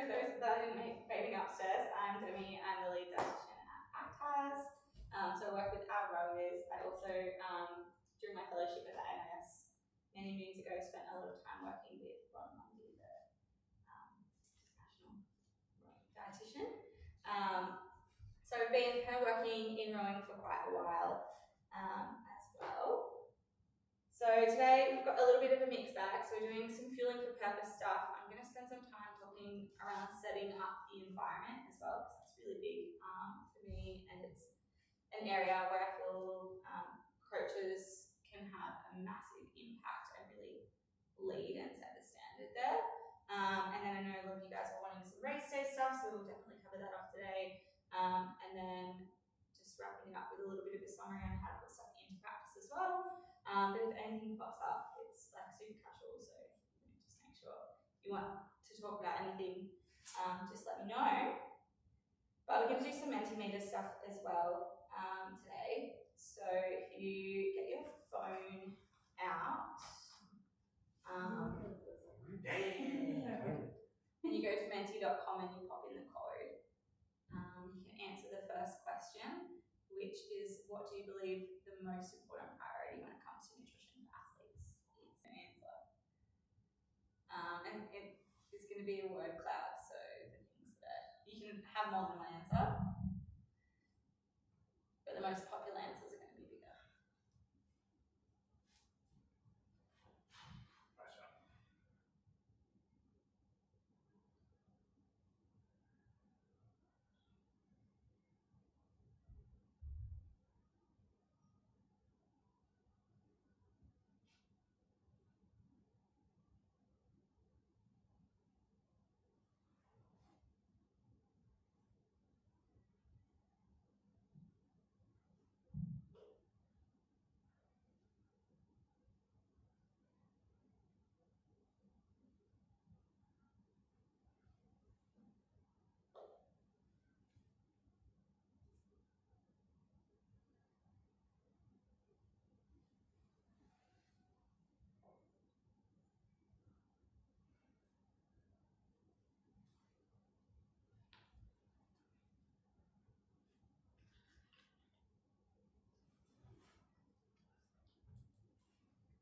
those that I didn't make vaping upstairs, I'm Demi. I'm the lead dietitian at Actaz. So I work with our rowers. I also, during my fellowship at the AIS many moons ago, spent a lot of time working with Ron Mundy, the national rowing dietitian. So I've been kind of working in rowing for quite a while as well. So today we've got a little bit of a mixed bag. So we're doing some fueling for purpose stuff. I'm going to spend some time talking around setting up the environment as well, because that's really big for me, and it's an area where I feel coaches can have a massive impact and really lead and set the standard there. And then I know a lot of you guys are wanting some race day stuff, so we'll definitely cover that off today. And then just wrapping it up with a little bit of a summary on how to put stuff into practice as well. But if anything pops up, it's like super casual, so just make sure you want to talk about anything, just let me know. But we're going to do some Mentimeter stuff as well today. So if you get your phone out, and you go to menti.com and you pop in the code, you can answer the first question, which is, what do you believe the most important priority when it comes to nutrition for athletes is? An answer. And it is going to be a word cloud, so the things that you can have more than one answer, but the most popular answers are going to be bigger.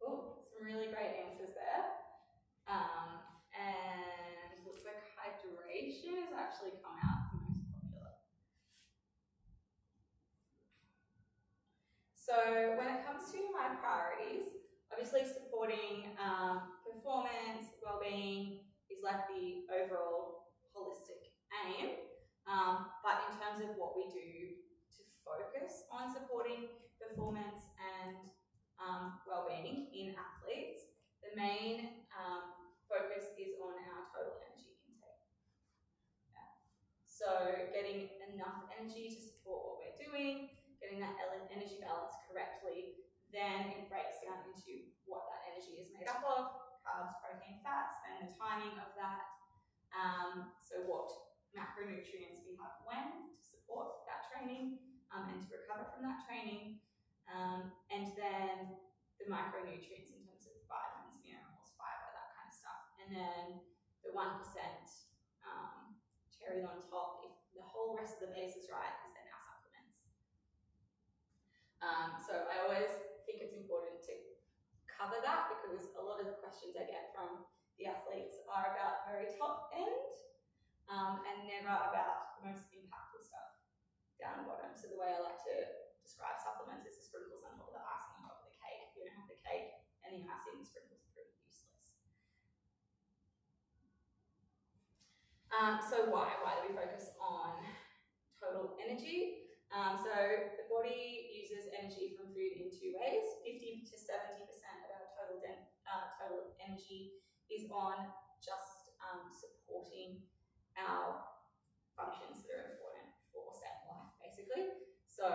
Oh, some really great answers there. And it looks like hydration has actually come out the most popular. So when it comes to my priorities, obviously supporting performance, well-being is like the overall holistic aim. But in terms of what we do to focus on supporting performance and well-being in athletes, the main focus is on our total energy intake. Yeah. So getting enough energy to support what we're doing, getting that energy balance correctly, then it breaks down into what that energy is made up of: carbs, protein, fats, and the timing of that. So what macronutrients we have when to support that training and to recover from that training, and then the micronutrients in terms of vitamins, minerals, fiber, that kind of stuff. And then the 1% cherry on top, if the whole rest of the base is right, is then our supplements. So I always think it's important to cover that, because a lot of the questions I get from the athletes are about the very top end and never about the most impactful stuff down the bottom. So the way I like to describe supplements is the sprinkles on top of the icing on top of the cake. If you don't have the cake and the icing, the sprinkles are pretty useless. So why do we focus on total energy? So the body uses energy from food in two ways. 50 to 70% of our total energy is on just supporting our functions that are important for staying alive, basically. So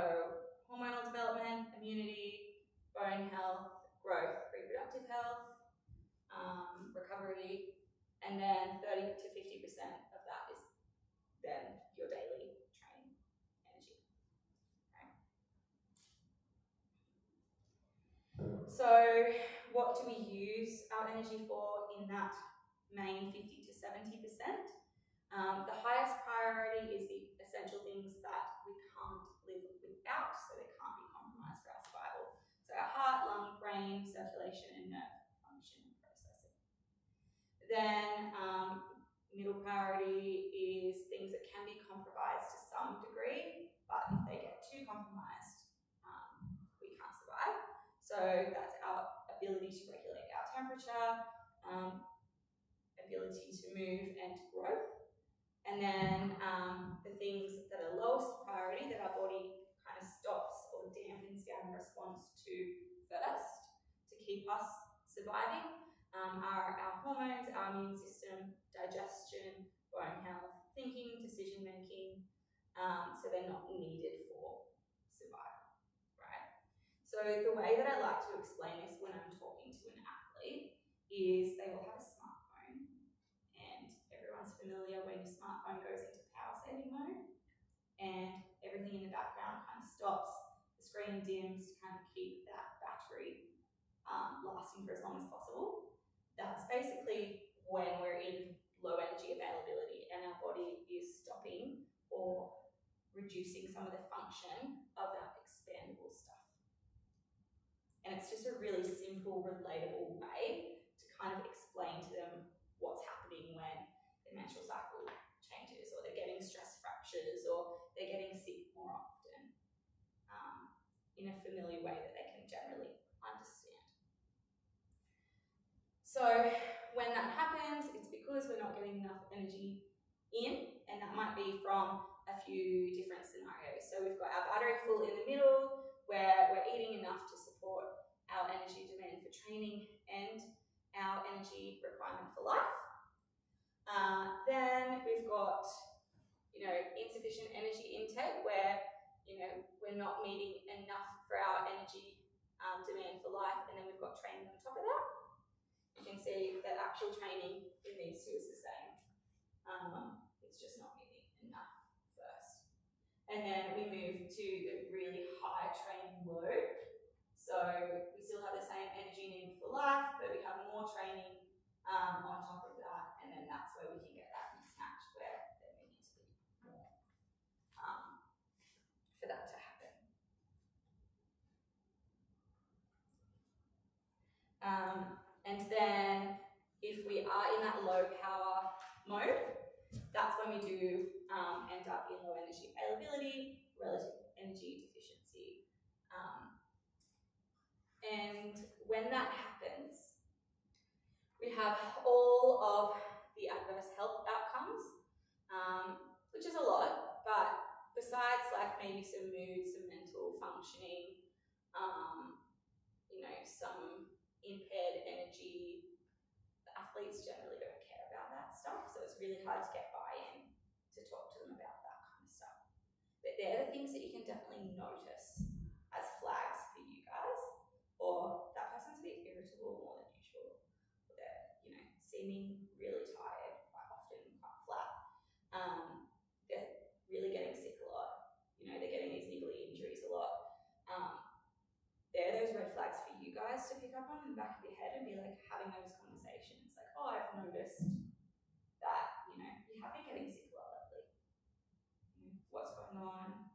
hormonal development, immunity, bone health, growth, reproductive health, recovery, and then 30 to 50% of that is then your daily training energy. Okay. So what do we use our energy for in that main 50 to 70%? Then middle priority is things that can be compromised to some degree, but if they get too compromised, we can't survive. So that's our ability to regulate our temperature, ability to move and to grow. And then the things that are lowest priority that our body kind of stops or dampens down in response to first to keep us surviving are our hormones, our immune system, digestion, bone health, thinking, decision making. So they're not needed for survival, right? So the way that I like to explain this when I'm talking to an athlete is they will have a smartphone, and everyone's familiar when your smartphone goes into power saving mode and everything in the background kind of stops, the screen dims to kind of keep that battery lasting for as long as possible. That's basically when we're in low energy availability and our body is stopping or reducing some of the function of that expandable stuff. And it's just a really simple, relatable way to kind of explain to them what's happening when their menstrual cycle changes, or they're getting stress fractures, or they're getting sick more often, in a familiar way that they can generally understand. So when that happens, it's because we're not getting enough energy in, and that might be from a few different scenarios. So we've got our battery full in the middle, where we're eating enough to support our energy demand for training and our energy requirement for life. Then we've got, insufficient energy intake, where, we're not meeting enough for our energy demand for life, and then we've got training on top of that. You can see that actual training in these two is the same. It's just not meeting enough first. And then we move to the really high training load. So we still have the same energy need for life, but we have more training on top of that, and then that's where we can get that mismatch where there may need to be more for that to happen. And then if we are in that low power mode, that's when we do end up in low energy availability, relative energy deficiency. And when that happens, we have all of the adverse health outcomes, which is a lot, but besides like maybe some mood, some mental functioning, some impaired energy, the athletes generally don't care about that stuff, so it's really hard to get buy-in to talk to them about that kind of stuff. But they're the things that you can definitely notice as flags for you guys, or that person's a bit irritable more than usual, or they're, seeming really tired quite often, quite flat. They're really getting sick a lot. They're getting these niggly injuries a lot. They're those red flags for you guys to pick up on in the back of your head and be like having those conversations. Like, oh, I've noticed that, you have been getting sick a lot lately. What's going on?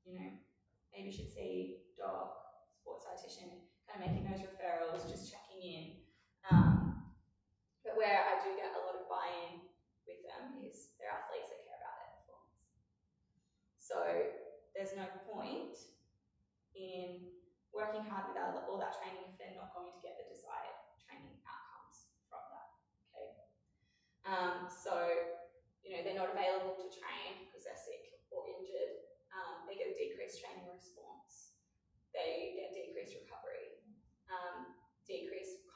Maybe you should see doc, sports dietitian, kind of making those referrals, just checking in. But where I do get a lot of buy-in with them is they're athletes that care about their performance. So there's no point in working hard with all that training if they're not going to get the desired training outcomes from that, okay? So, they're not available to train because they're sick or injured. They get a decreased training response. They get decreased recovery, decreased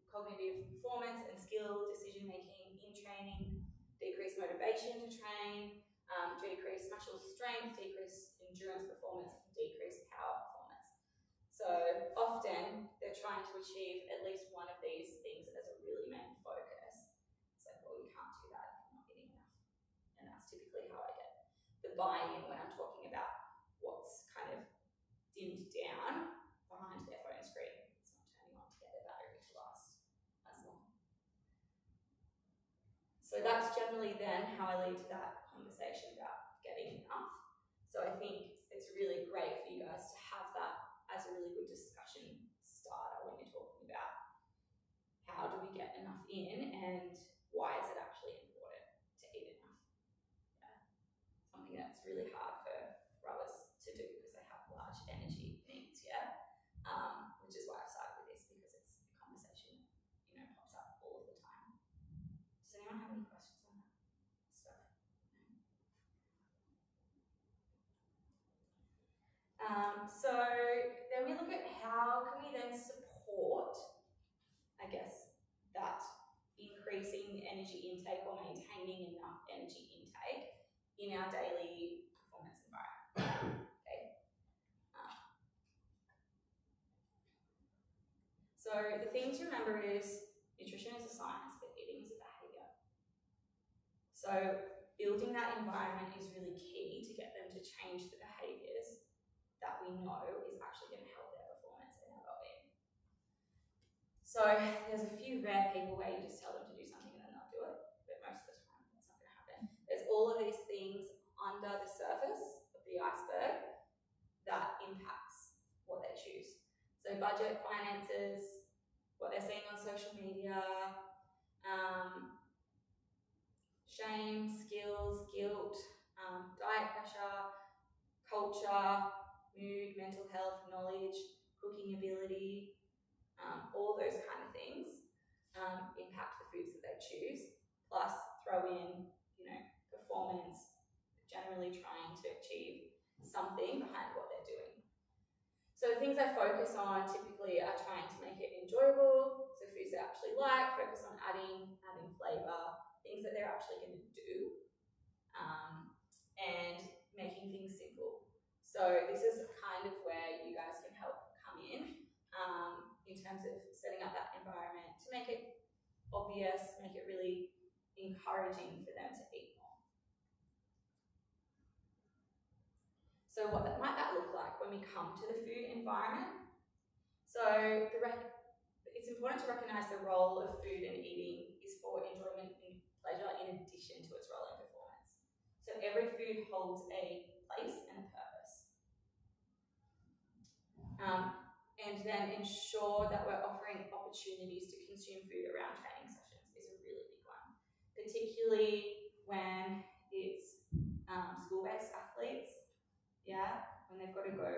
cognitive performance and skill, decision-making in training, decreased motivation to train, decreased muscle strength, decreased endurance performance, and decreased power performance. So often they're trying to achieve at least one of these things as a really main focus. It's like, well, you can't do that if you're not getting enough. And that's typically how I get the buy-in when I'm talking about what's kind of dimmed down behind their phone screen. It's not turning on to get their battery to last as long. So that's generally then how I lead to that conversation about getting enough. So I think it's really great for you guys to have that as a really good discussion starter when you're talking about how do we get get enough in, and why is it actually important to eat enough? Yeah. Something that's really hard for rowers to do because they have large energy needs, which is why I've started with this, because it's a conversation that pops up all of the time. Does anyone have any questions on that stuff? So then we look at how can we then support, I guess, that increasing energy intake or maintaining enough energy intake in our daily performance environment. Okay. So the thing to remember is nutrition is a science, but eating is a behaviour. So building that environment is really key to get them to change the behaviours that we know is actually going to help their performance and their well-being. So there's a few rare people where you just tell them to do something and then they'll do it, but most of the time that's not going to happen. There's all of these things under the surface of the iceberg that impacts what they choose. So budget, finances, what they're seeing on social media, shame, skills, guilt, diet pressure, culture, mood, mental health, knowledge, cooking ability, all those kind of things impact the foods that they choose. Plus, throw in, performance, generally trying to achieve something behind what they're doing. So the things I focus on typically are trying to make it enjoyable, so foods they actually like, focus on adding flavour, things that they're actually going to do, and making things simple. So this is kind of where you guys can help come in terms of setting up that environment to make it obvious, make it really encouraging for them to eat more. So what might that look like when we come to the food environment? So it's important to recognise the role of food and eating is for enjoyment and pleasure in addition to its role in performance. So every food holds a place and a purpose. And then ensure that we're offering opportunities to consume food around training sessions is a really big one, particularly when it's school-based athletes, when they've got to go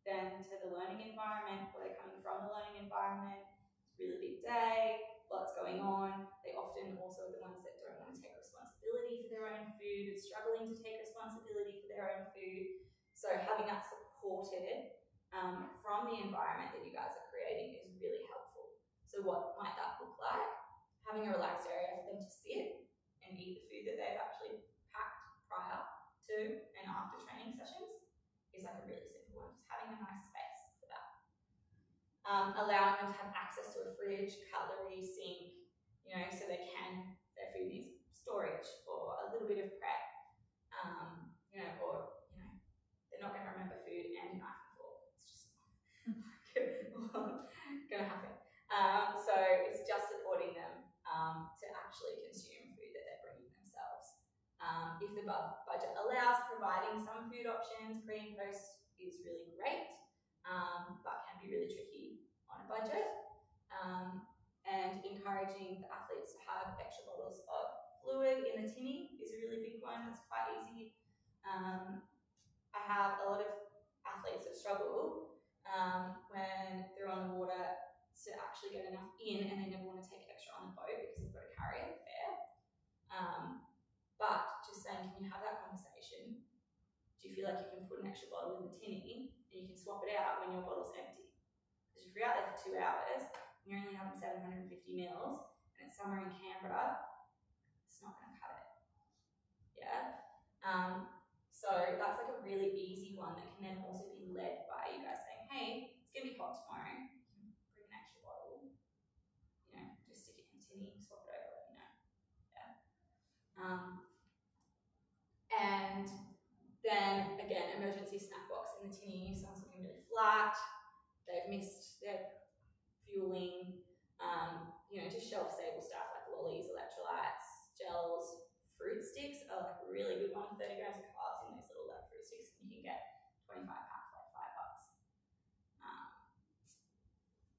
then to the learning environment, or they're coming from the learning environment. It's a really big day, lots going on. They often also are the ones that don't want to take responsibility for their own food, and struggling to take responsibility for their own food. So having that supported from the environment that you guys are creating is really helpful. So what might that look like? Having a relaxed area for them to sit and eat the food that they've actually packed prior to and after training sessions is like a really simple one, just having a nice space for that. Allowing them to have access to a fridge, cutlery, sink, so their food needs storage or a little bit of prep, or they're not going to remember food and knife and fork. It's just going to happen. So it's just supporting them to actually consume food that they're bringing themselves. If the budget allows, providing some food options pre and post is really great, but can be really tricky on a budget. And encouraging the athletes to have extra bottles of fluid in the tinny is a really big one. That's quite easy. I have a lot of athletes that struggle when they're on the water to actually get enough in, and they never want to take extra on the boat because they've got to carry it fair. But just saying, can you have that conversation? Do you feel like you can put an extra bottle in the tinny and you can swap it out when your bottle's empty? Because if you're out there for 2 hours and you're only having 750 mils and it's somewhere in Canberra, it's not going to cut it. So that's like a really easy one that can then also be led by you guys saying, hey, it's going to be hot tomorrow. You can bring an extra bottle. Just stick it in the tinny, swap it over, let me know. And then again, emergency snack box in the tinny. Someone's looking really flat, they've missed their fueling, just shelf stable stuff like lollies, electrolytes, gels, fruit sticks are like a really good one. 30 grams of carbs in those little fruit sticks, and you can get 25 packs for like $5.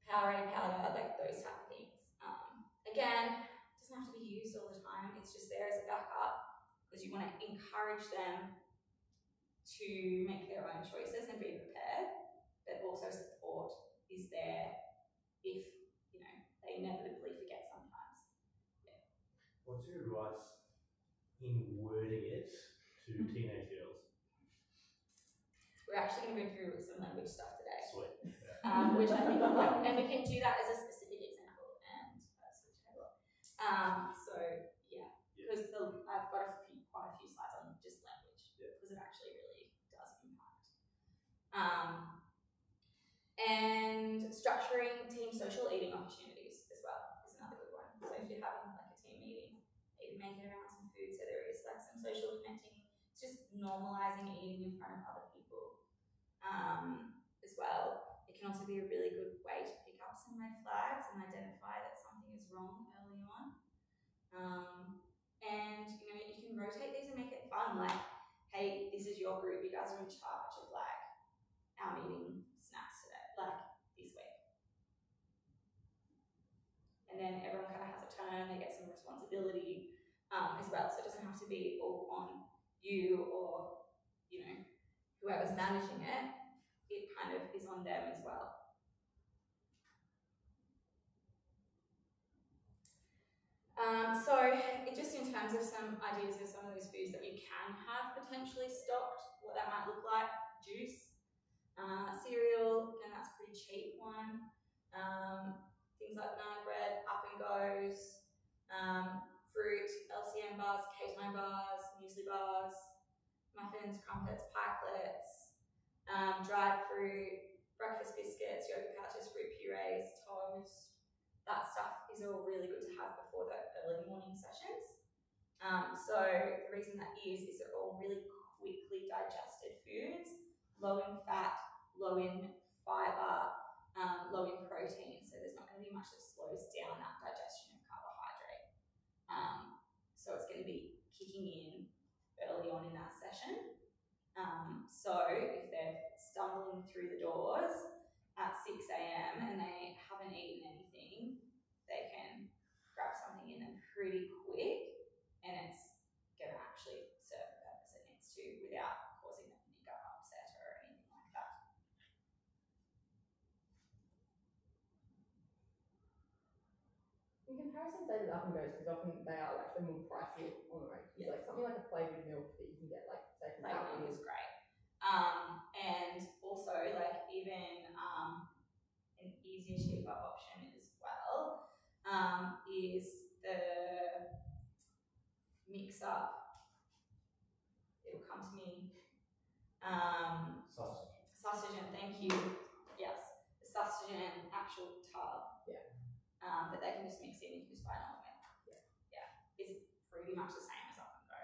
Powerade powder, like those type of things. Again, because you want to encourage them to make their own choices and be prepared, but also support is there if, you know, they inevitably forget sometimes. Yeah. What's your advice in wording it to teenage girls? We're actually going to go through some language stuff today. Sweet. Which I think, and we can do that as a specific example and switch over. So yeah, because I've got quite a few slides on just language, because it actually really does impact. And structuring team social eating opportunities as well is another good one. So if you're having like a team meeting, maybe make it around some food so there is like some social connecting. It's just normalizing eating in front of other people as well. It can also be a really good way to pick up some red flags and identify that something is wrong early on. And you know, you can rotate these and make it fun. Like, hey, this is your group. You guys are in charge of like our meeting snacks today, like this week. And then everyone kind of has a turn. They get some responsibility as well. So it doesn't have to be all on you or, you know, whoever's managing it. It kind of is on them as well. So just in terms of some ideas of some of those foods that you can have potentially stocked, what that might look like: juice, cereal, and that's a pretty cheap one. Things like banana bread, up and goes, fruit, LCM bars, ketone bars, muesli bars, muffins, crumpets, pikelets, dried fruit, breakfast biscuits, yogurt pouches, fruit purees, toast. That stuff is all really good to have before the early morning sessions. So the reason that is they're all really quickly digested foods, low in fat, low in fibre, low in protein. So there's not going to be much that slows down that digestion of carbohydrate. So it's going to be kicking in early on in that session. So if they're stumbling through the doors at 6 a.m. and they haven't eaten anything, they can grab something in them pretty quick, and it's going to actually serve the purpose it needs to without causing them any gut upset or anything like that. In comparison, say with up and goes, because often they are like the more pricey on the range. Like something like a flavoured milk that you can get, like say from Flavoured milk is great. And also like even an easier, cheaper option as well is the mix up. It'll come to me. Sustagen, thank you. Yes, the Sustagen actual tub. Yeah. That they can just mix in. You can just buy another one. Yeah. It's pretty much the same as up and go.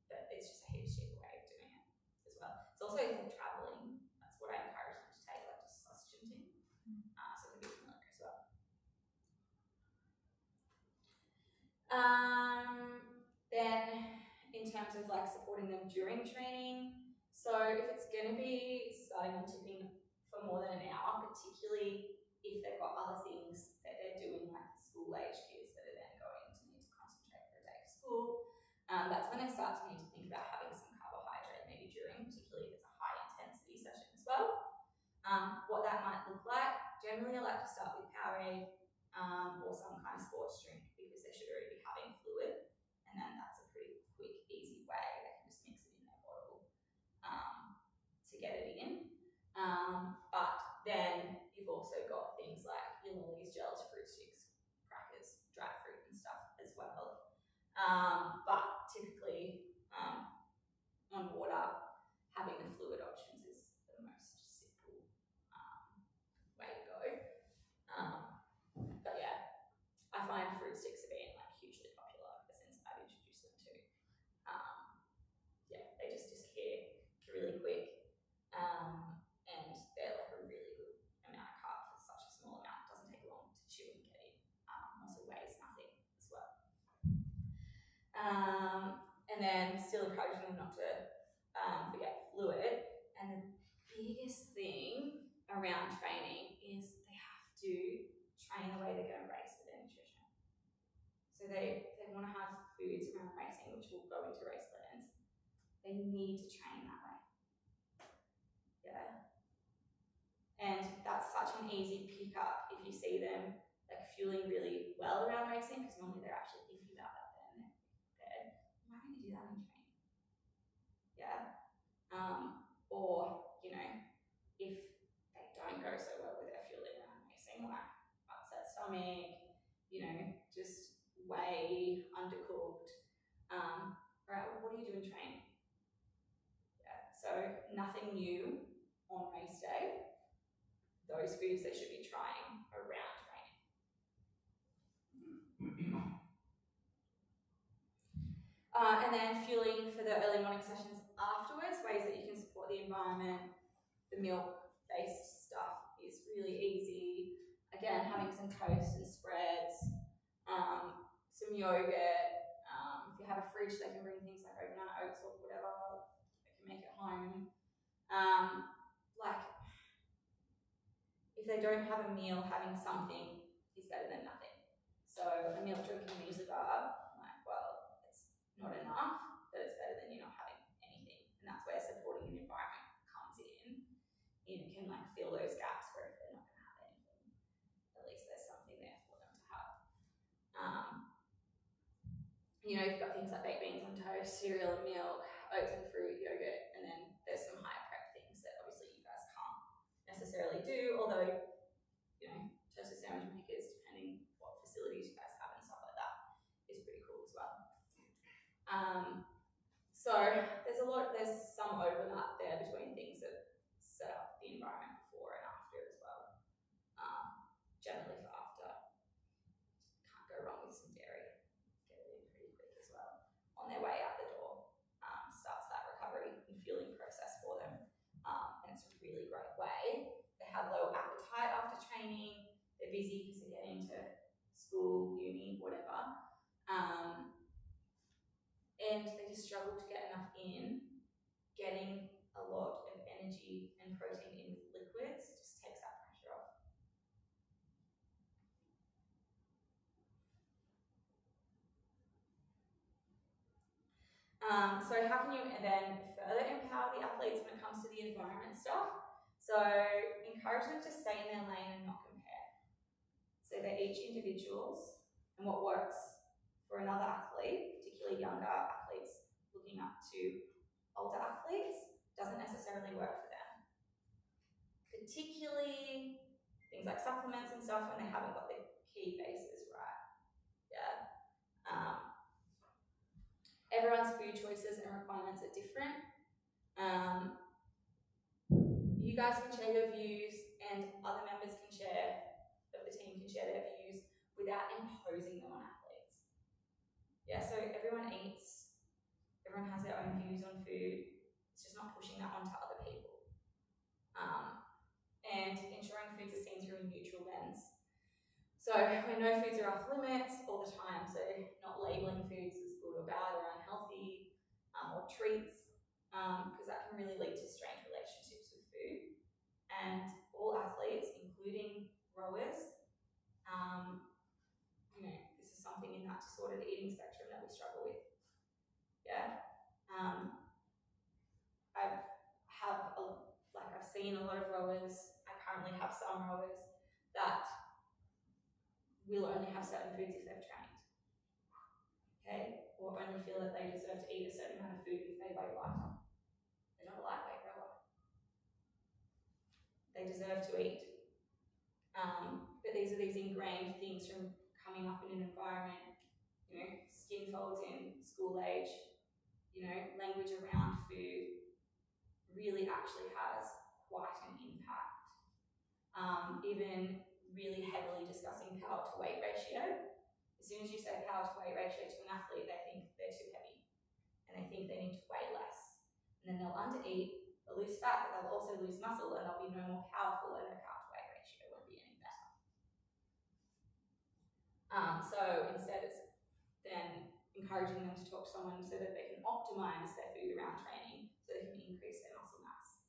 But it's just a heaps cheaper way of doing it as well. It's also if they're travelling, that's what I encourage them to take, like just Sustagen tin. So it can be similar as well. Then in terms of like supporting them during training, so if it's going to be starting on tipping for more than an hour, particularly if they've got other things that they're doing, like school age kids that are then going to need to concentrate for a day of school, that's when they start to need to think about having some carbohydrate maybe during, particularly if it's a high intensity session as well. What that might look like, generally I like to start with Powerade or some kind of sports drink, because they should already be having fluid, and then that's a pretty quick, easy way. They can just mix it in their bottle to get it in. But then you've also got things like your lollies, gels, fruit sticks, crackers, dried fruit and stuff as well. But typically on water, having the fluid options is the most simple way to go. But yeah, I find fruit sticks are being like hugely popular since I've introduced them to. Yeah, they just disappear really quick, and they're like a really good amount of carbs for such a small amount. It doesn't take long to chew and get in. Also weighs nothing as well. And then still encouraging them not to forget fluid. And the biggest thing around training is they have to train the way they're going to race with their nutrition. So they want to have foods around racing, which which will go into race plans, they need to train that way. Yeah. And that's such an easy pickup if you see them like fueling really well around racing, because normally they're actually thinking about that then. They're prepared. Why don't you do that in training? Yeah. Or, you know, if they don't go so well with their fueling around racing, like upset stomach, you know, just way undercooked. Right, well, what do you do in training? Yeah, so nothing new on race day. Those foods they should be trying around training. And then fueling for the early morning sessions afterwards, ways that you can support the environment. The milk-based stuff is really easy. Again, having some toast and spreads, some yogurt. If you have a fridge, they can bring things like overnight oats or whatever. They can make it home. Like, if they don't have a meal, having something is better than nothing. So a meal drinking a muesli bar, like, well, it's not enough, but it's better than you not having anything. And that's where supporting an environment comes in. You can like fill those gaps where if they're not going to have anything, at least there's something there for them to have. You know, you've got things like baked beans on toast, cereal and milk, oats and fruit, yogurt, and then there's some higher prep things that obviously you guys can't necessarily do, although, you know, toasted sandwich makers, depending what facilities you guys have and stuff like that, is pretty cool as well. So there's some overlap there between things that set up the environment before and after as well. Generally for after, can't go wrong with some dairy. Get it in pretty quick as well. On their way out the door, starts that recovery and fueling process for them. And it's a really great way. They have low appetite after training. They're busy because they're getting to school, uni, whatever. And they just struggle to get enough in. Getting a lot of energy and protein in with liquids just takes that pressure off. So how can you then further empower the athletes when it comes to the environment stuff? So encourage them to stay in their lane and not compare. So they're each individuals, and what works for another athlete, particularly younger athletes looking up to older athletes, doesn't necessarily work for them. Particularly things like supplements and stuff when they haven't got their key bases right. Yeah. Everyone's food choices and requirements are different. You guys can share your views, and other members can share, of the team can share their views without imposing them on athletes. Yeah, so everyone eats, everyone has their own views on food. It's just not pushing that onto other people. And ensuring foods are seen through a neutral lens. So we know foods are off limits all the time, so not labeling foods as good or bad or unhealthy, or treats, because that can really lead to strained relationships with food. And all athletes, including rowers, you know, this is something in that disordered eating spectrum that we struggle with. Yeah. I've seen a lot of rowers. I currently have some rowers that will only have certain foods if they've trained. Okay? Or only feel that they deserve to eat a certain amount of food if they weigh lighter. They're not a lightweight rower. They deserve to eat. But these are these ingrained things from coming up in an environment, you know, skin folds in school age, you know, language around food really actually has quite an impact. Even really heavily discussing power to weight ratio. As soon as you say power to weight ratio to an athlete, they think they're too heavy and they think they need to weigh less. And then they'll undereat, they'll lose fat, but they'll also lose muscle, and they'll be no more powerful, and their power to weight ratio won't be any better. So instead it's then encouraging them to talk to someone so that they can optimize their food around training so they can increase their muscle mass.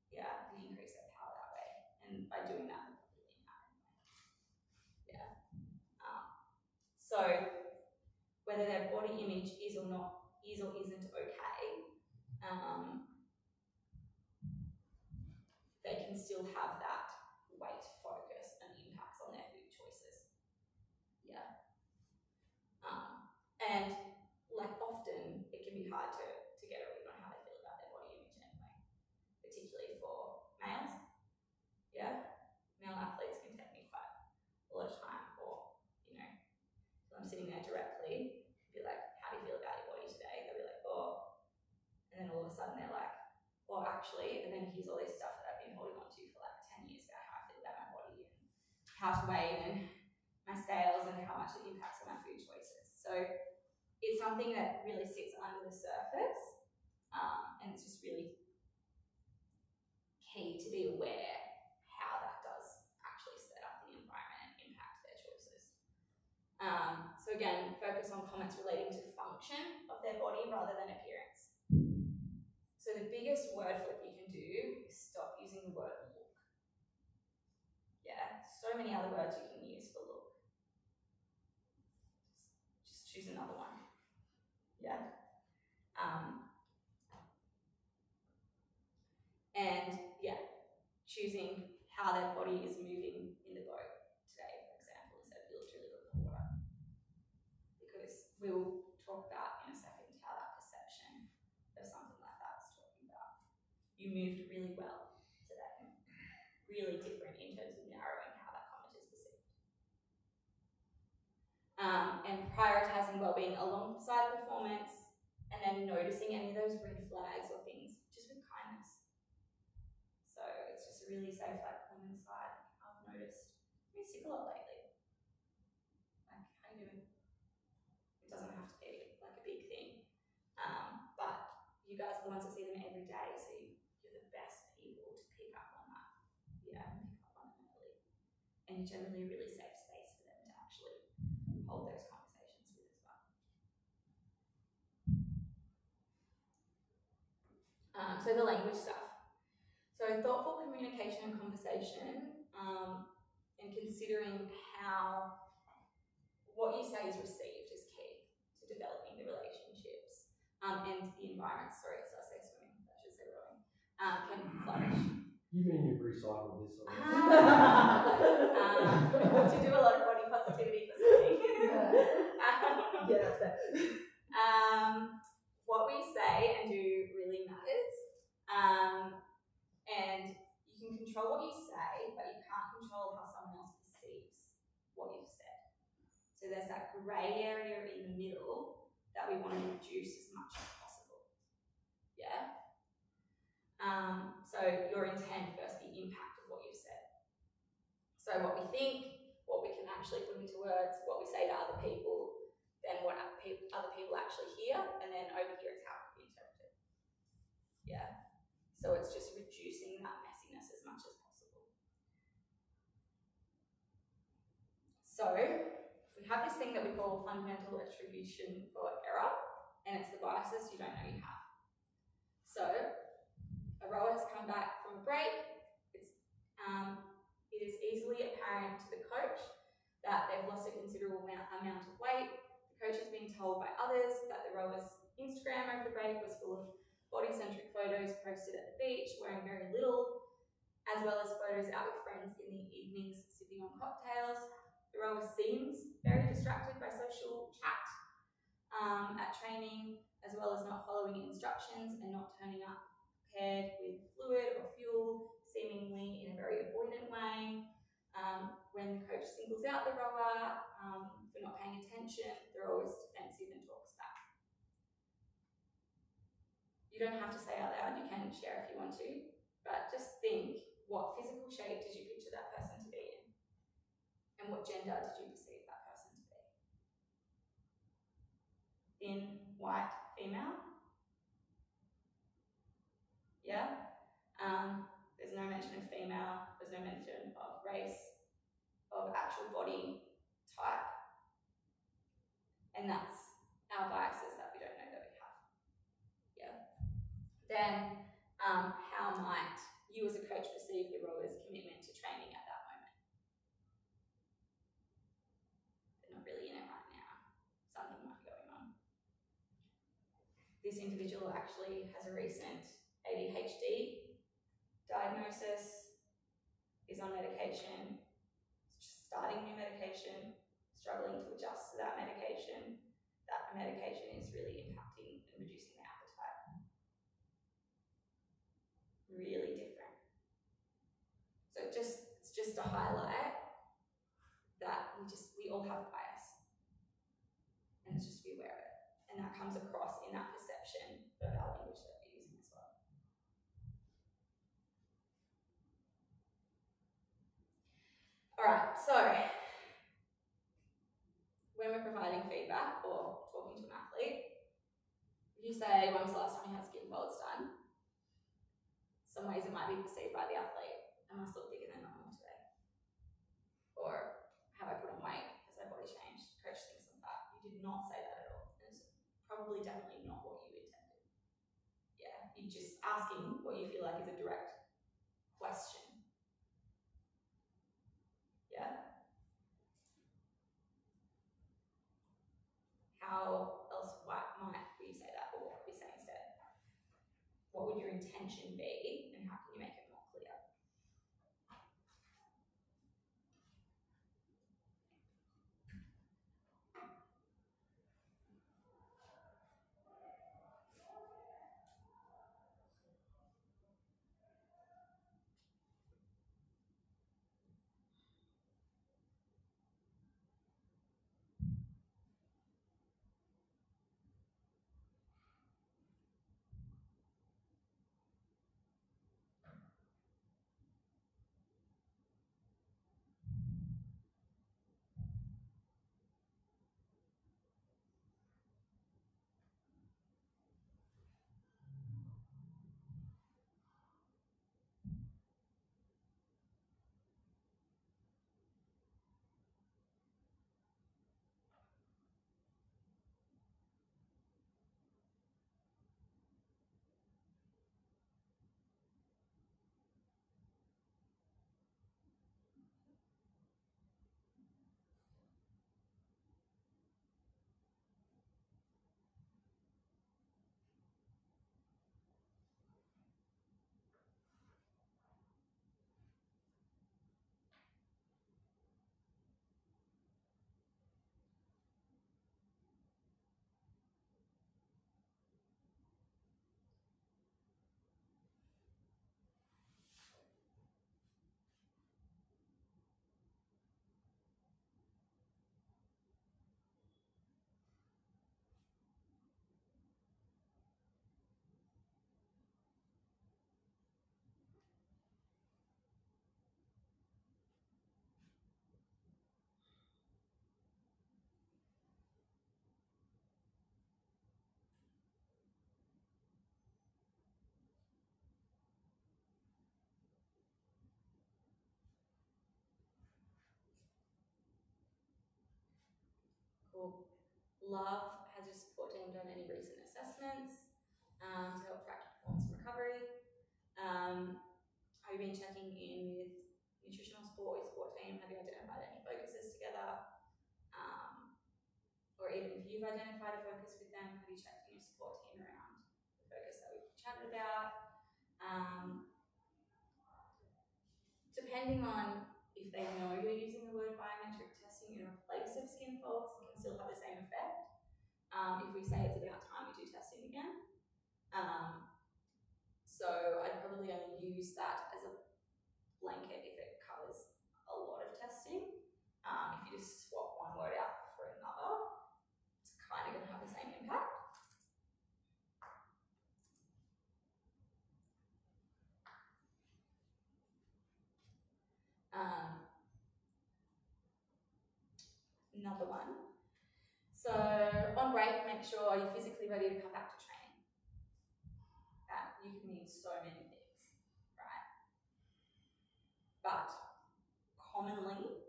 Yeah, and increase their power that way. And by doing that, they're probably lean out anyway. Yeah. So whether their body image is or isn't okay, they can still have that weight focus and impacts on their food choices. Yeah. And like often it can be hard to get a read on how they feel about their body image anyway, particularly for males. Yeah. Male athletes can take me quite a lot of time, or, you know, so I'm sitting there directly, be like, how do you feel about your body today? They'll be like, oh, and then all of a sudden they're like, well, actually, and then here's all this stuff that I've been holding on to for like 10 years about how I feel about my body and how to weigh and my scales and how much it impacts on my food choices. So it's something that really sits under the surface, and it's just really key to be aware how that does actually set up the environment and impact their choices. So again, focus on comments relating to function of their body rather than appearance. So the biggest word flip you can do is stop using the word look. Yeah, so many other words you can use for look. Just choose another one. Yeah. And yeah, choosing how their body is moving in the boat today, for example, instead of you looked really good in the water. Because we will talk about in a second how that perception of something like that is talking about. You moved really well today. Really different in terms of narrowing how that comment is perceived. And prioritising well-being alongside performance, and then noticing any of those red flags or things just with kindness. So it's just a really safe, like, comment aside. I've noticed you're sick a lot lately. Like, how you doing? It doesn't have to be like a big thing, but you guys are the ones that see them every day, so you're the best people to pick up on that. Yeah, and pick up on it early. And you're generally a really safe space for them to actually hold those conversations with as well. So the language stuff. So thoughtful communication and conversation, and considering how what you say is received is key to developing the relationships and the environment. Sorry, so I say swimming, I should say rowing, can flourish. You mean you've recycled this already? To do a lot of body positivity for swimming. Yeah, that's that. What we say and do really matters. And you can control what you say, but you can't control how someone else perceives what you've said. So there's that grey area in the middle that we want to reduce as much as possible. Yeah? So your intent versus the impact of what you've said. So what we think, what we can actually put into words, what we say to other people, then what other people actually hear, and then over here it's how it can be interpreted. Yeah. So it's just reducing that messiness as much as possible. So we have this thing that we call fundamental attribution for error, and it's the biases you don't know you have. So a rower has come back from a break. It is easily apparent to the coach that they've lost a considerable amount of weight. The coach is being told by others that the rower's Instagram over the break was full of body-centric photos posted at the beach, wearing very little, as well as photos out with friends in the evenings sipping on cocktails. The rower seems very distracted by social chat at training, as well as not following instructions and not turning up prepared with fluid or fuel, seemingly in a very avoidant way. When the coach singles out the rower for not paying attention, they're always defensive and talks back. You don't have to say out loud, you can share if you want to, but just think, what physical shape did you picture that person to be in? And what gender did you perceive that person to be? Thin, white, female? Yeah? There's no mention of female, there's no mention of race, of actual body type. And that's our biases that we don't know that we have. Yeah. Then, how might you as a coach perceive the rower's commitment to training at that moment? They're not really in it right now. Something might be going this individual actually has a recent ADHD diagnosis, is on medication, just starting new medication, struggling to adjust to that medication. That medication is really impacting and reducing their appetite. Really different. So it's just to highlight that we all have bias, and it's just to be aware of it, and that comes across in that perception of our language that we're using as well. All right, so when we're providing feedback or talking to an athlete, if you say, when was the last time you had skin folds done? Some ways it might be perceived by the athlete, I must look bigger than normal today. Or, have I put on weight? Has my body changed? Coach thinks I'm fat. You did not say that at all. And it's probably definitely not what you intended. Yeah, you're just asking what you feel like is a direct question. Yeah? How else might we say that, or what could we say instead? What would your intention be, and how can you make it more clear? Cool. Love, has your support team done any recent assessments to help track performance and recovery? Have you been checking in with nutritional support or your support team? Have you identified any focuses together? Or even if you've identified a focus with them, have you checked in your support team around the focus that we've chatted about? Depending on if they know you're using the word biometric testing in place of skin folds, it can still have the same effect. If we say it's about time we do testing again. So I'd probably only use that as a blanket if it covers a lot of testing. If you just swap one word out for another, it's kind of going to have the same impact. Another one. So on break, make sure you're physically ready to come back to training. You can mean so many things, right? But commonly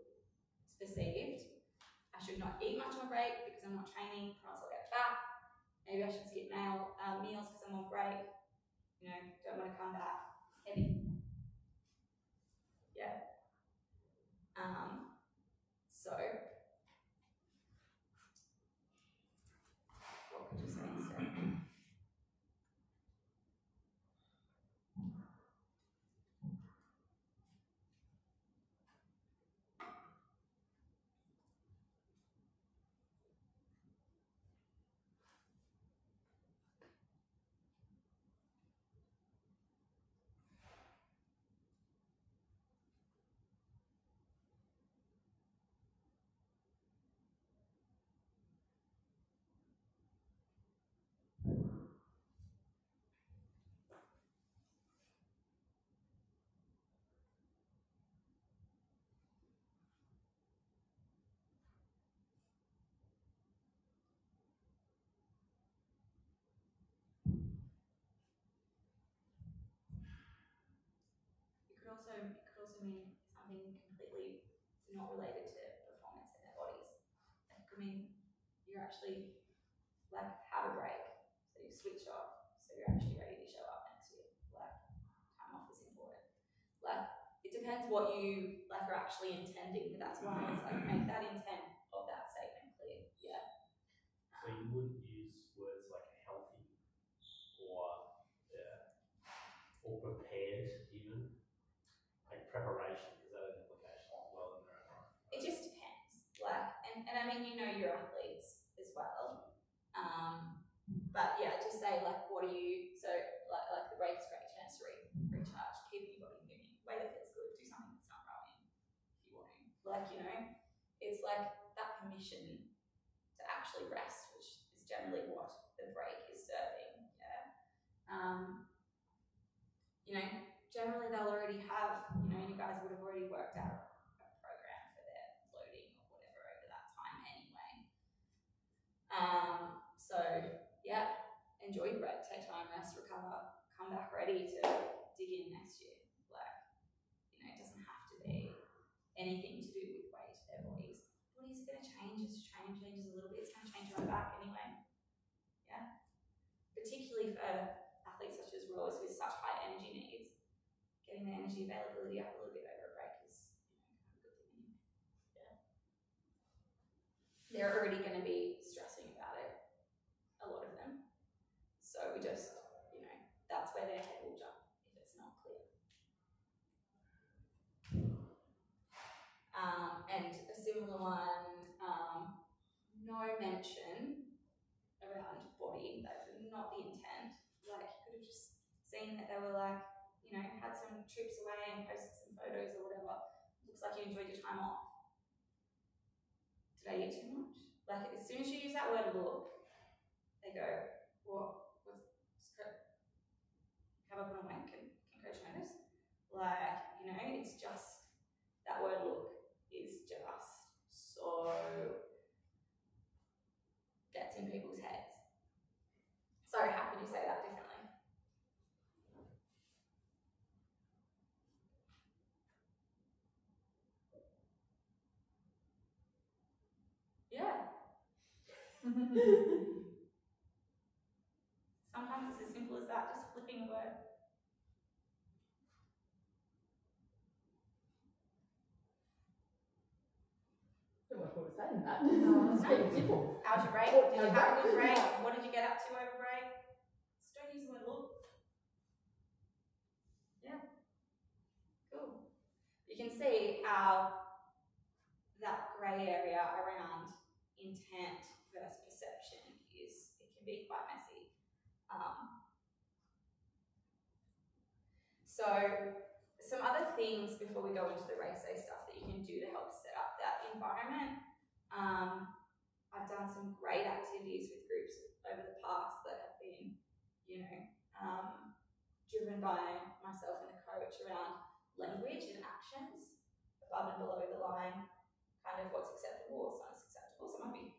it's perceived, I should not eat much on break because I'm not training, or else I'll get fat. Maybe I should skip meals because I'm on break. You know, don't want to come back heavy. Yeah. So what could you say instead? not related to performance in their bodies. Like, I mean, you're actually like have a break, so you switch off, so you're actually ready to show up next year. Like, time off is important. Like, it depends what you like are actually intending, but that's why it's like make that intent of that statement clear. Yeah. So you wouldn't use words like healthy or prepared even, like preparation, because that has implications as well in their own right. It just depends. Like, and I mean, you know your athletes as well. But yeah, just say like, what are you? So like the break is great chance to recharge, keep your body moving, way that feels good. Do something that's not rowing if you want to. Like, you know, it's like that permission to actually rest, which is generally what the break is serving. Yeah. You know, generally they'll already have, you know, you guys would have already worked out a program for their loading or whatever over that time anyway. So yeah, enjoy your break, take time, rest, recover, come back ready to dig in next year. Like, you know, it doesn't have to be anything to do with weight. Their bodies are going to change as training changes a little bit. It's going to change right back anyway. Yeah, particularly for athletes such as rowers with such high energy needs, getting their energy availability up a little bit over a break is, you know, kind of a good thing. Yeah, they're already going to be stressing about it, a lot of them. So we just, you know, that's where their head will jump if it's not clear. And a similar one, no mention around body. That's not the intent. Like, you could have just seen that they were like, you know, had some trips away and posted some photos or whatever. Looks like you enjoyed your time off. Did I eat too much? Like, as soon as you use that word look, they go, what's have I put on weight? Can coach notice? Like, you know, it's just, that word look is just so, gets in people's heads. So how could you say that differently? Yeah. Sometimes it's as simple as that, just flipping a word. Don't know what to say than that. It's pretty simple. How's your break? Did you have a good break? What did you get up to over break? Just don't use the word look. Yeah. Cool. You can see how that grey area around intent versus perception is, it can be quite messy. So some other things before we go into the race day stuff that you can do to help set up that environment. I've done some great activities with groups over the past that have been, you know, driven by myself and the coach around language and actions above and below the line, kind of what's acceptable, what's not acceptable. So it might be,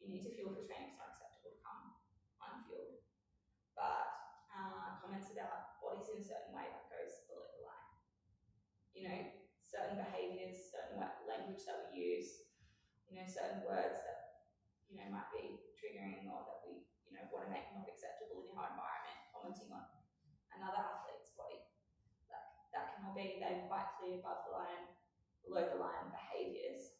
you need to fuel for training, it's not acceptable to come unfueled. But comments about bodies in a certain way, that goes below the line. You know, certain behaviours, certain language that we use, you know, certain words that, you know, might be triggering or that we, you know, want to make not acceptable in our environment, commenting on another athlete's body. Like, that can all be then quite clear above the line, below the line behaviours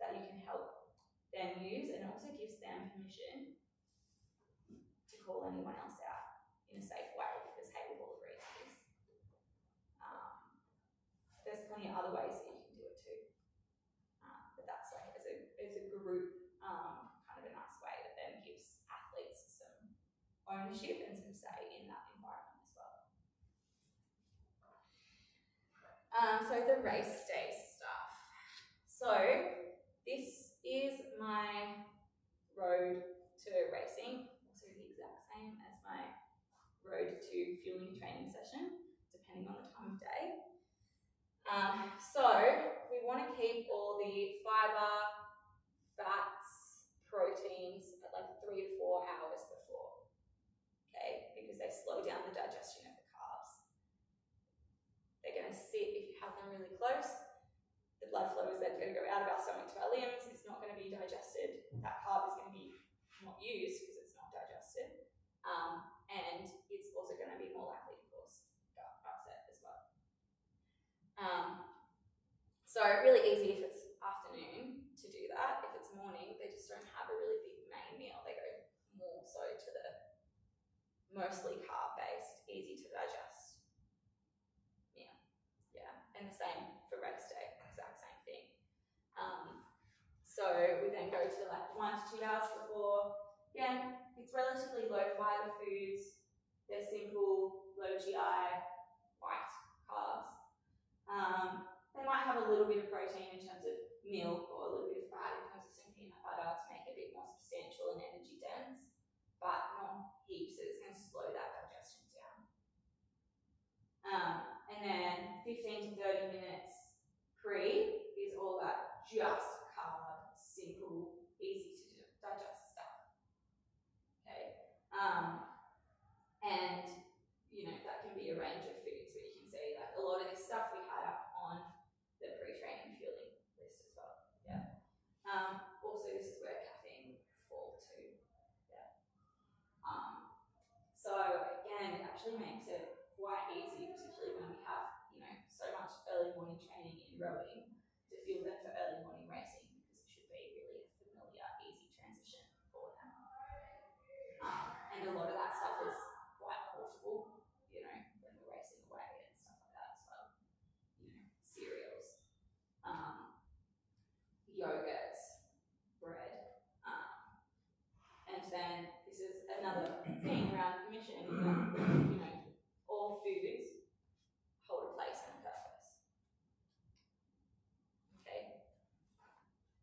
that you can help them use, and also gives them permission to call anyone else out in a safe way, because hey, we've all agreed to this. There's plenty of other ways that you can do it too, but that's like as a group, kind of a nice way that then gives athletes some ownership and some say in that environment as well. So the race day stuff. So this is my road to racing, also the exact same as my road to fueling training session, depending on the time of day. So we want to keep all the fibre, fats, proteins at like 3 to 4 hours before, okay, because they slow down the digestion of the carbs. They're going to sit, if you have them really close, So really easy if it's afternoon to do that. If it's morning, they just don't have a really big main meal. They go more so to the mostly carb-based, easy to digest meal. Yeah, and the same for race day, exact same thing. So we then go to like 1 to 2 hours before. Again, it's relatively low fiber foods. They're simple, low GI, white carbs. They might have a little bit of protein in terms of milk or a little bit of fat in terms of some peanut butter to make it a bit more substantial and energy dense, but not heaps, so it's going to slow that digestion down. And then 15 to 30 minutes pre is all that just carb, simple, easy to digest stuff. Okay. And that can be a range of foods, but you can see like a lot of this stuff we had up on the pre-training fueling list as well. Yeah. Also, this is where caffeine would fall too. Yeah. So again, it actually makes it quite easy, particularly when we have so much early morning training in rowing, to fuel them for early morning racing, because it should be really a familiar, easy transition for them. And a lot of that stuff is quite portable, when we're racing away and stuff like that as well. Cereals, yogurts, bread. And then this is another thing around commission, all foods hold a place and a purpose. Okay?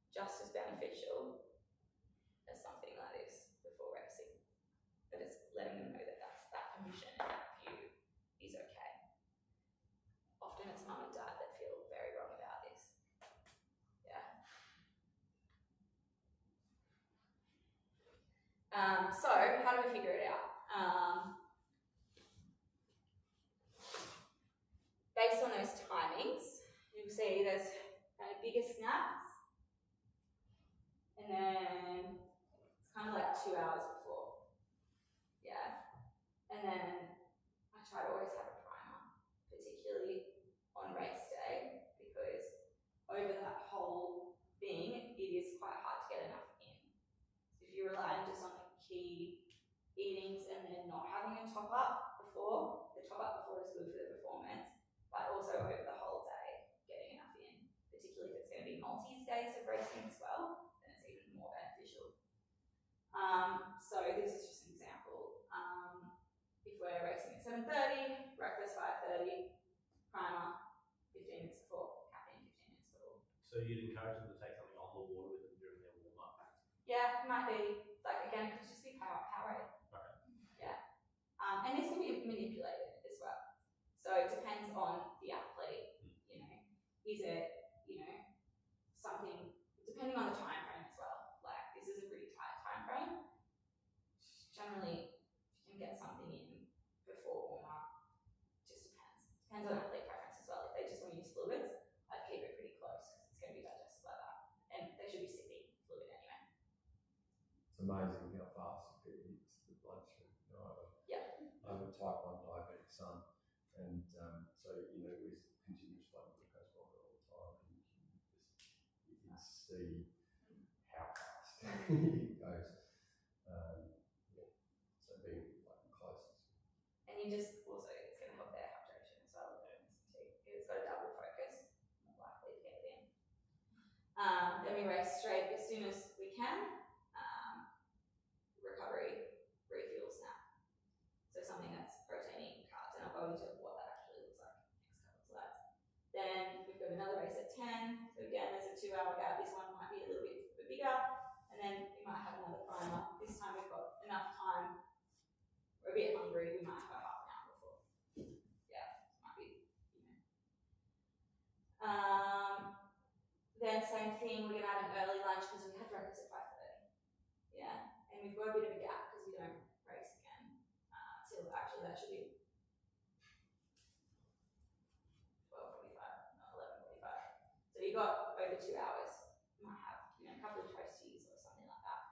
Just as beneficial as something like this before racing. But it's letting them know that that permission and that view is okay. Often it's mum and dad that feel very wrong about this. Yeah. So how do we figure it out? Based on those timings, you'll see there's kind of bigger snaps, and then it's kind of like 2 hours before. Yeah. And then I try to always have a primer, particularly on race day, because over that whole thing, it is quite hard to get enough in. So if you rely just on the key eatings and then not having a top up before, the top up before is good for the performance, but also over the whole day, getting enough in, particularly if it's going to be multi-days of racing as well, then it's even more beneficial. So this is just an example. If we're racing at 7:30, breakfast 5:30, primer 15 minutes before, caffeine 15 minutes before. So you'd encourage them to take something on the water with them during their warm-up? Yeah, it might be, like again, it could just be Powerade. Okay. Yeah. And this can be manipulated as well. So it depends on the athlete, is it, something, depending on the time frame as well. Like this is a pretty tight time frame. Generally, if you can get something in before warm-up, just depends. Depends on athlete preference as well. If they just want to use fluids, I'd keep it pretty close because it's going to be digested like that. And they should be sipping fluid anyway. It's amazing how fast it hits the bloodstream. I have a type 1 diabetic son, and so with continuous blood glucose monitor all the time, and you can see how fast it goes. So being close. And you just also, it's going to help their hydration as well. If it's got a double focus, more likely to get it in. Then we race straight as soon as we can. Recovery, refuel snap. So something that's protein, carbs, and I'll go into what that actually looks like next couple of slides. Then we've got another race at 10. So again, there's a 2-hour gap. This one might be a little bit bigger. And then we might have another primer. This time we've got enough time. We're a bit hungry. We might have a half an hour before. Yeah, might be, Then same thing, we're going to have an early lunch because we had breakfast at 5:30. Yeah, and we've got a bit of a gap because we don't race again. Till actually that should be 12:45, not 11:45. So you've got over 2 hours. You might have a couple of toasties or something like that.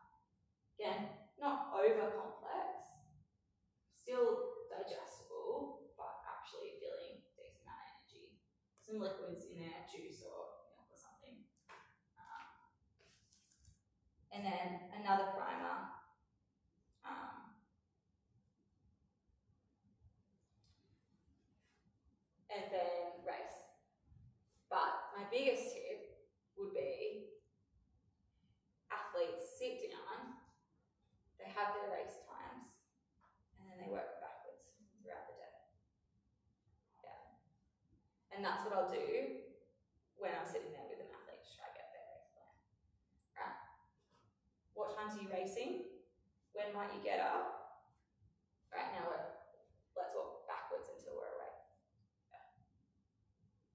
Again, not over complex, still digestible, but actually feeling decent amount of energy. Some liquids in there, juice or that's what I'll do when I'm sitting there with an athlete to try to get their race plan. Right. What times are you racing? When might you get up? Right, now let's walk backwards until we're awake. Yeah.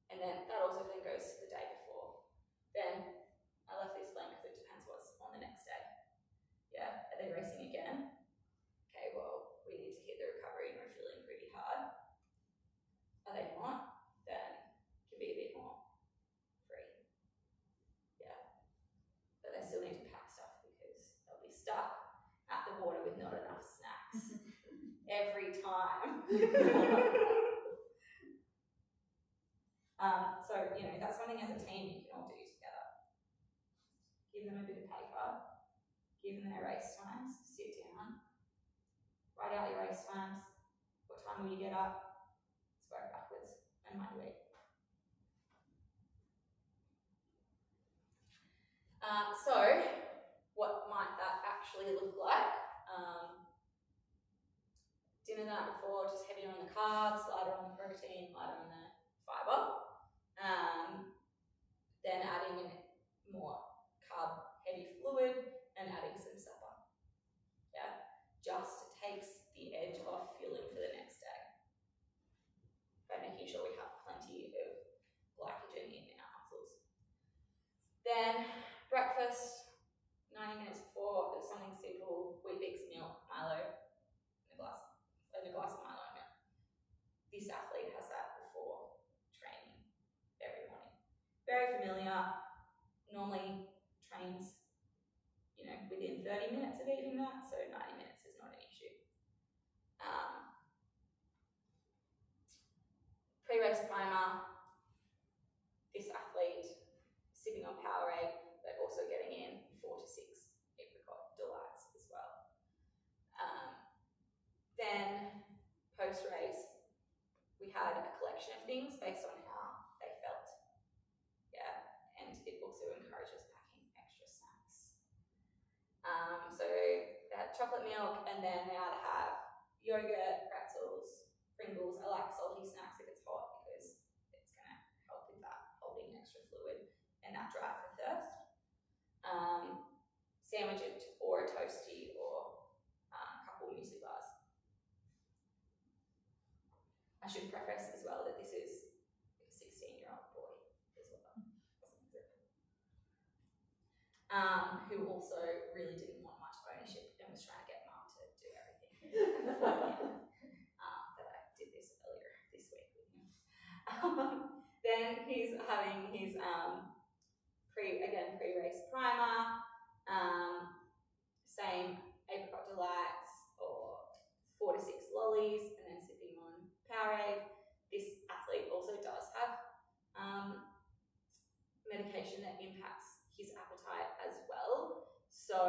And then that also then goes to the day before. Then I left this blank because it depends what's on the next day. Yeah, are they racing again? Okay, well, we need to hit the recovery and we're feeling pretty hard. Are they not? Then it can be a bit more free. Yeah. But they still need to pack stuff because they'll be stuck at the water with not enough snacks every time. So, that's something as a team you can all do together. Give them a bit of paper, give them their race times, sit down, write out your race times, what time will you get up, let's work backwards, and mind week. So, what might that actually look like? Dinner the night before, just heavier on the carbs, lighter on the protein, lighter on the fibre. Then adding in more carb-heavy fluid and adding some supper. Yeah, just takes the edge off fueling for the next day by making sure we have plenty of glycogen in our muscles. Then breakfast, 90 minutes before, there's something simple: Wheat Bix, milk, Milo, and a glass of Milo and milk. This athlete has that before training every morning. Very familiar, normally trains, within 30 minutes of eating that, so 90 minutes is not an issue. Pre-race primer, this athlete sipping on Powerade, but also getting in 4 to 6 apricot delights as well. Then post-race, we had a collection of things based on how they felt. Yeah, and it also encourages packing extra snacks. So they had chocolate milk, and then they either have yogurt, pretzels, Pringles. I like salty snacks if it's hot because it's going to help with that holding extra fluid and that drive for thirst. Sandwich it or a toasty or a couple of muesli bars. I should preface as well that this is a 16-year-old boy as well, who also really didn't want much ownership and was trying to get mum to do everything. But I did this earlier this week with him. Then he's having his pre-race primer, same apricot delights or 4 to 6 lollies, and then sipping on Powerade. This athlete also does have medication that impacts his appetite as well. So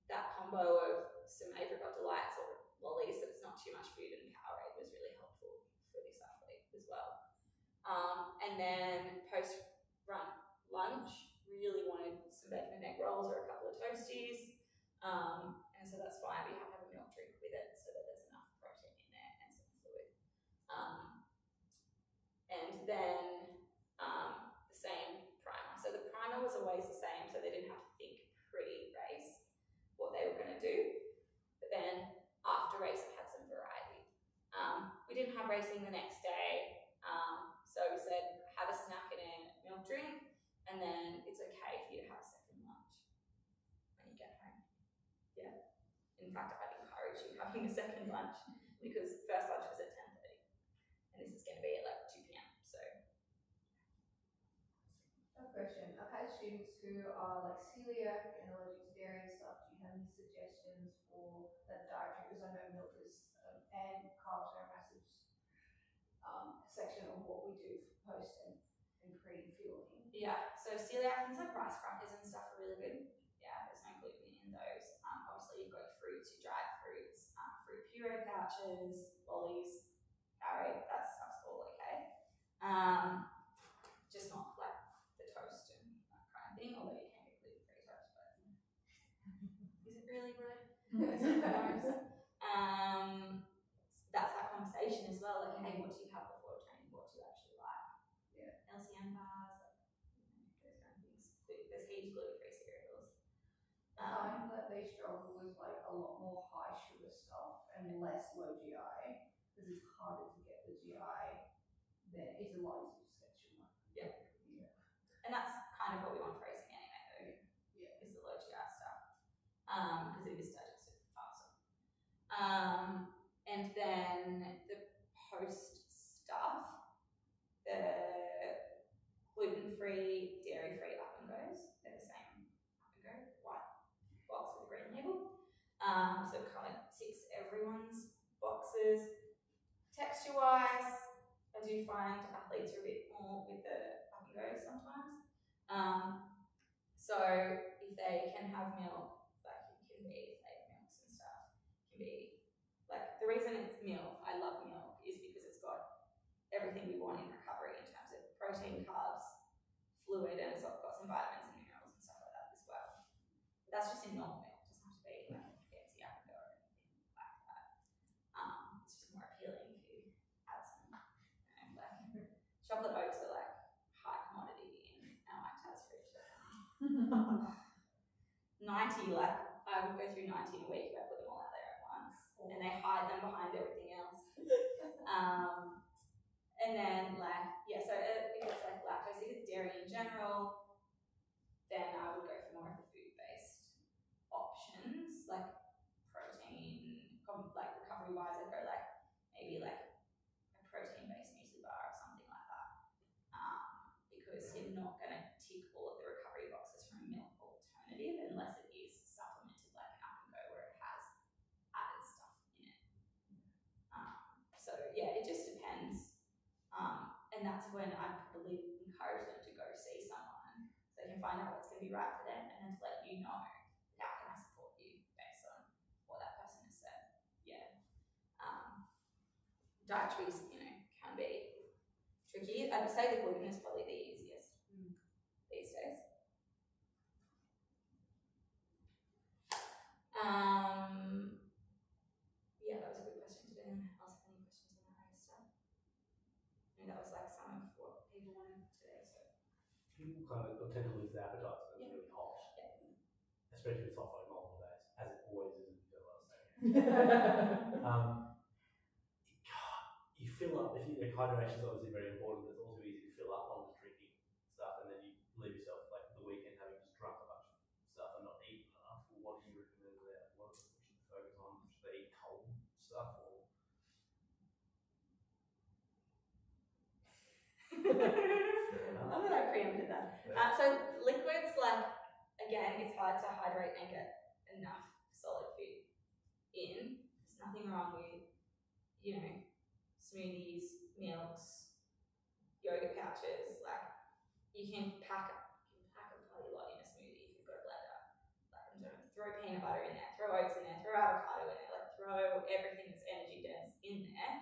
that combo of some apricot delights or lollies that's not too much food and Powerade was really helpful for this athlete as well. And then post-run lunch, really wanted some bacon and egg rolls or a couple of toasties. And so that's fine. We have to have a milk drink with it so that there's enough protein in there and some fluid. And then the same primer. So the primer was always the same, so they didn't have to think pre-race what they were going to do. But then after race, I had some variety. We didn't have racing the next day, so we said have a snack and a milk drink, and then it's okay for you to have a second lunch when you get home. Yeah. In fact, I'd encourage you having a second lunch because first lunch was at 10:30, and this is going to be at like 2 p.m. So. A question. I've had students who are like celiac and allergic to dairy and stuff. Do you have any suggestions for that dietary? Because I know milk is and carbs are a massive section of what we do for post and pre-fueling. Yeah, so celiac things like rice crackers and stuff are really good. Yeah, there's no gluten in those. Obviously, you've got your fruits, your dried fruits, fruit puree pouches, lollies, Powerade, that stuff's all okay. Just not like the toast and that kind of thing, although you can get gluten-free toast, but is it really good? That's that conversation as well, like, hey, what do you have before training? What do you actually like? lot more high sugar stuff and less low GI, because it's harder to get the GI, then it's a lot easier to just get sugar. Yeah. Yeah. And that's kind of what we want for racing anyway, though. Yeah. Is the low GI stuff. Because it is digested faster. And then the post stuff, the gluten-free, dairy-free up and goes. They're the same up and go, white box with a green label. So it kind of ticks everyone's boxes. Texture-wise, I do find athletes are a bit more with the up and go sometimes. So if they can have milk, like it can be flavor milks and stuff, can be like the reason it's milk, I love milk, is because it's got everything we want in recovery in terms of protein, carbs, fluid, and it's got some vitamins and minerals and stuff like that as well. But that's just in normal milk, it doesn't have to be like fancy up and go or anything like that. It's just more appealing if you add some, like chocolate oats are like high commodity in our lactose free sugar. 90, like I would go through 90 in a week if I put them all out there at once, and they hide them behind everything else. And then like so if it's like lactose, if it's dairy in general, then I would go for more of the food-based options like protein, like recovery wise, I'd go like maybe like a protein-based muesli bar or something like that, because you're not going to tick all of the recovery boxes from a milk alternative unless it is supplemented like an up and go where it has added stuff in it. So yeah, it just depends. And that's when I probably encourage them to go see someone so they can find out what's going to be right for them, and then to let you know how can I support you based on what that person has said. Yeah. Dietaries, can be tricky. I'd say the gluten is probably the easiest these days. Yeah, that was a good question. Did anyone ask any questions on that race stuff? I mean, that was like some of what people wanted today. So People kind of tend to lose their appetite when it's really hot, especially if it's hot for multiple days, as it always is in the last day. You fill up. If hydration is obviously very important, it's also easy to fill up on just drinking stuff, and then you leave yourself like the weekend having just drunk a bunch of stuff and not eaten enough. What do you recommend there? What should they focus on? Should they eat cold stuff or? I'm glad I preempted that. So liquids, like again, it's hard to hydrate and get enough solid food in. There's nothing wrong with, smoothies, milks, yogurt pouches. Like you can pack a bloody lot in a smoothie if you've got a blender. Like throw peanut butter in there, throw oats in there, throw avocado in there, like throw everything that's energy dense in there,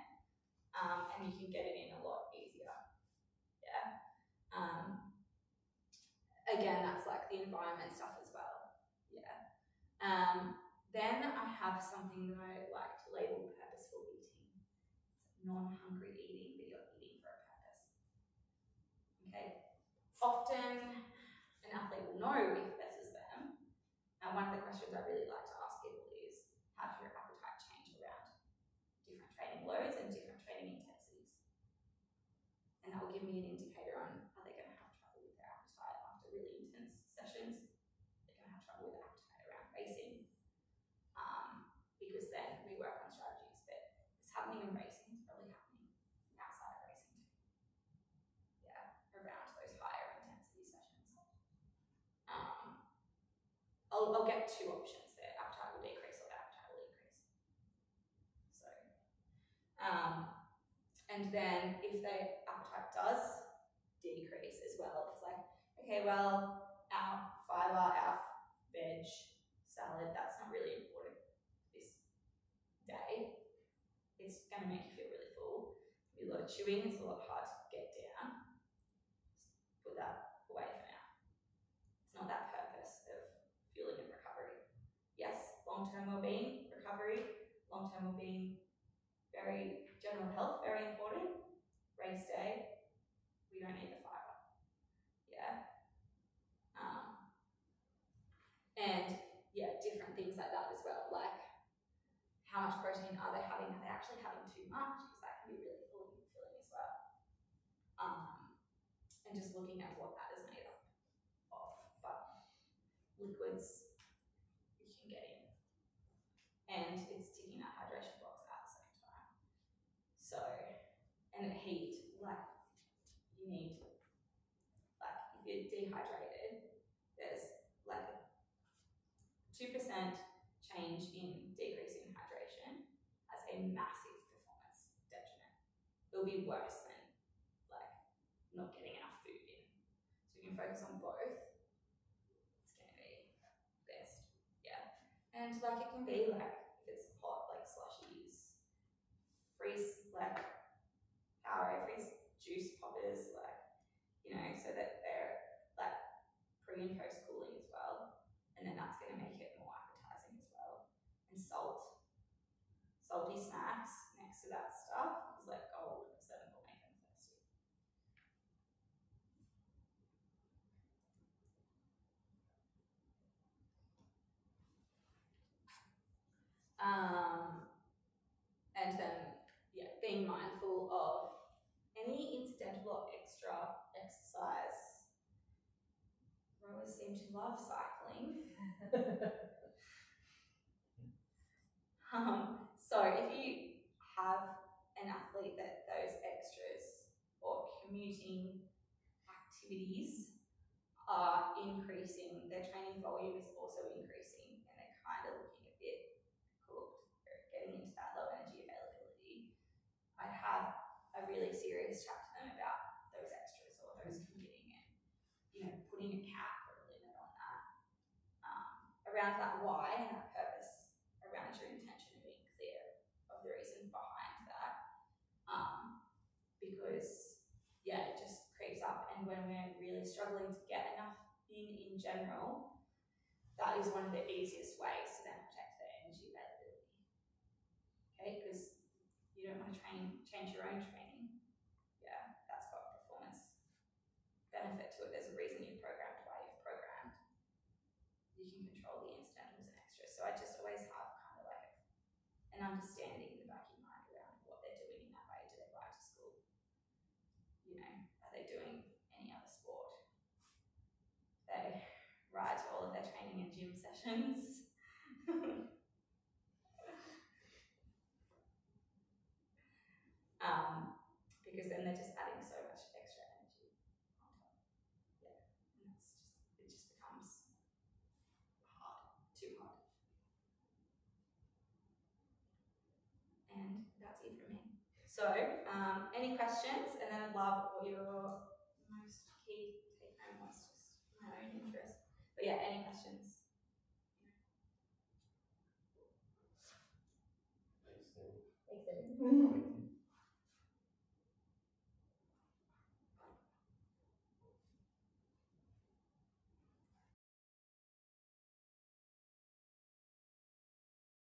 and you can get it in a lot easier. Yeah. Again, that's like the environment stuff as well. Yeah. Then I have something that I like to label purposeful eating. It's non-hungry eating, but you're eating for a purpose. Okay. Often an athlete will know if this is them. And one of the questions I really like to ask people is, how does your appetite change around different training loads and different training intensities? And that will give me an indicator on, are they going to have trouble with their appetite after really intense sessions? They're going to have trouble with their appetite around racing. Because then we work on strategies, but it's happening in racing, it's probably happening outside of racing too. Yeah, around those higher intensity sessions. I'll get two options there. Appetite will decrease or appetite will increase. So, and then if their appetite does decrease as well, it's like, okay, well, our fibre, our veg, salad, that's not really important this day. It's going to make you feel really full. There'll be a lot of chewing, it's a lot hard to get down. Just put that away for now. It's not that purpose of fueling and recovery. Yes, long-term well-being, recovery, long-term well-being, very general health, very important. Race day, we don't need the fibre. Yeah. And yeah, different things like that as well. Like actually having too much, because that can be really filling as well. And just looking at what that is made up of. But liquids you can get in. And it's ticking that hydration box at the same time. So, and heat, like you need, like if you're dehydrated, there's like a 2% change in decrease in hydration has a massive performance detriment. It'll be worse than like not getting enough food in. So you can focus on both. It's gonna be best. Yeah. And like it can be like if it's hot, like slushies, freeze like Powerade, freeze juice poppers, like, you know, so that they're like pre and post cooling as well. And then that's gonna make it more appetizing as well. And salty snacks next to that stuff is like gold, because then it'll make them thirsty. And then, yeah, being mindful of any incidental or extra exercise. Rowers seem to love cycling. So if you have an athlete that those extras or commuting activities are increasing, their training volume is also increasing, and they're kind of looking a bit cooked, getting into that low energy availability, I'd have a really serious chat to them about those extras or those commuting, and, you know, putting a cap or a limit on that, around that why and that purpose, around your intention, and being clear of the reason behind that, because yeah, it just creeps up, and when we're really struggling to get enough in general, that is one of the easiest ways to then protect their energy availability. Okay, because you don't want to change your own training. Yeah, that's got performance benefit to it. There's a reason you've programmed why you've programmed. You can control the incidentals and extras. So I just always have kind of like an understanding in the back of your mind around what they're doing in that way. Do they ride to school? You know, are they doing any other sport? They ride to all of their training and gym sessions. Because then they're just adding so much extra energy on top. Yeah, and it just becomes hard, too hard. And that's it from me. So, any questions? And then I'd love what your most key take home was, just my own interest. But yeah, any questions? Thanks, Demi. Thanks, Demi.